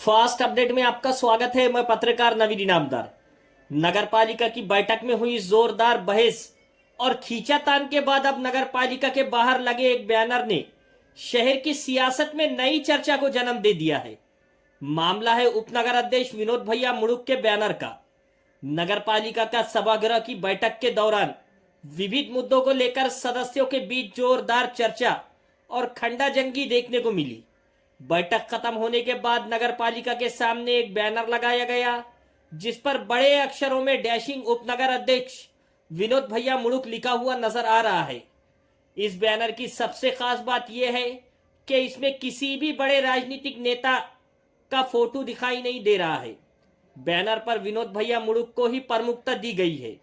Fast update में आपका स्वागत है। मैं पत्रकार नवीन इनामदार। नगर पालिका की बैठक में हुई जोरदार बहस और खींचातान के बाद अब नगर पालिका के बाहर लगे एक बैनर ने शहर की सियासत में नई चर्चा को जन्म दे दिया है। मामला है उपनगर अध्यक्ष विनोद भैया मुड़ुक के बैनर का। नगर पालिका का सभागृह की बैठक के दौरान विविध मुद्दों को लेकर सदस्यों के बीच जोरदार चर्चा और खंडाजंगी देखने को मिली। बैठक खत्म होने के बाद नगर पालिका के सामने एक बैनर लगाया गया जिस पर बड़े अक्षरों में डैशिंग उपनगर अध्यक्ष विनोद भैया मुड़ुक लिखा हुआ नजर आ रहा है। इस बैनर की सबसे खास बात यह है कि इसमें किसी भी बड़े राजनीतिक नेता का फोटो दिखाई नहीं दे रहा है। बैनर पर विनोद भैया मुड़ुक को ही प्रमुखता दी गई है।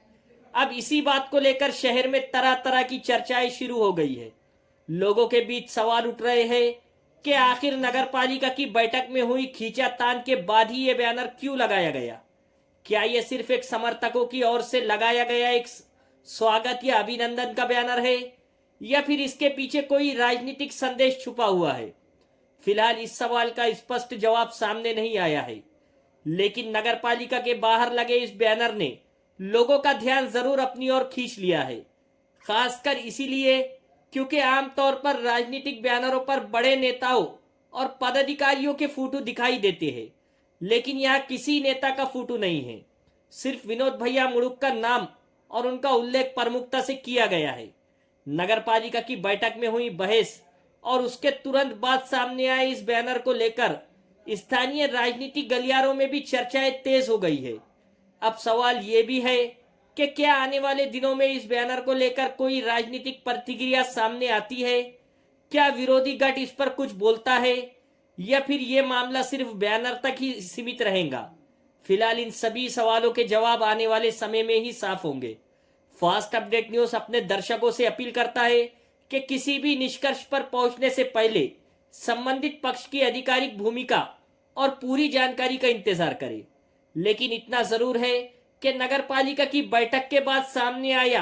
अब इसी बात को लेकर शहर में तरह तरह की चर्चाएं शुरू हो गई है। लोगों के बीच सवाल उठ रहे हैं कि आखिर नगर पालिका की बैठक में हुई खींचातान के बाद ही ये बैनर क्यों लगाया गया। क्या ये सिर्फ एक समर्थकों की ओर से लगाया गया एक स्वागत या अभिनंदन का बैनर है या फिर इसके पीछे कोई राजनीतिक संदेश छुपा हुआ है। फिलहाल इस सवाल का स्पष्ट जवाब सामने नहीं आया है, लेकिन नगर पालिका के बाहर लगे इस बैनर ने लोगों का ध्यान जरूर अपनी ओर खींच लिया है। खासकर इसीलिए क्योंकि आमतौर पर राजनीतिक बैनरों पर बड़े नेताओं और पदाधिकारियों के फोटो दिखाई देते हैं, लेकिन यहाँ किसी नेता का फोटो नहीं है। सिर्फ विनोद भैया मुड़ुक का नाम और उनका उल्लेख प्रमुखता से किया गया है। नगर पालिका की बैठक में हुई बहस और उसके तुरंत बाद सामने आए इस बैनर को लेकर स्थानीय राजनीतिक गलियारों में भी चर्चाएं तेज हो गई है। अब सवाल ये भी है कि क्या आने वाले दिनों में इस बैनर को लेकर कोई राजनीतिक प्रतिक्रिया सामने आती है। क्या विरोधी गठ इस पर कुछ बोलता है या फिर ये मामला सिर्फ बैनर तक ही सीमित रहेगा। फिलहाल इन सभी सवालों के जवाब आने वाले समय में ही साफ होंगे। फास्ट अपडेट न्यूज अपने दर्शकों से अपील करता है कि किसी भी निष्कर्ष पर पहुंचने से पहले संबंधित पक्ष की आधिकारिक भूमिका और पूरी जानकारी का इंतजार करें। लेकिन इतना जरूर है कि नगर पालिका की बैठक के बाद सामने आया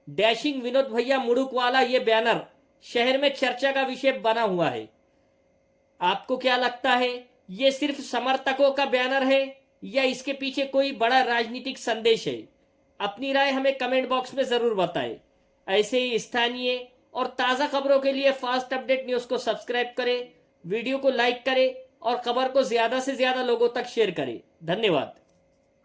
डैशिंग विनोद भैया मुड़ुक वाला ये बैनर शहर में चर्चा का विषय बना हुआ है। आपको क्या लगता है, ये सिर्फ समर्थकों का बैनर है या इसके पीछे कोई बड़ा राजनीतिक संदेश है? अपनी राय हमें कमेंट बॉक्स में जरूर बताएं। ऐसे ही स्थानीय और ताज़ा खबरों के लिए फास्ट अपडेट न्यूज को सब्सक्राइब करें, वीडियो को लाइक करें और खबर को ज्यादा से ज्यादा लोगों तक शेयर करें। धन्यवाद।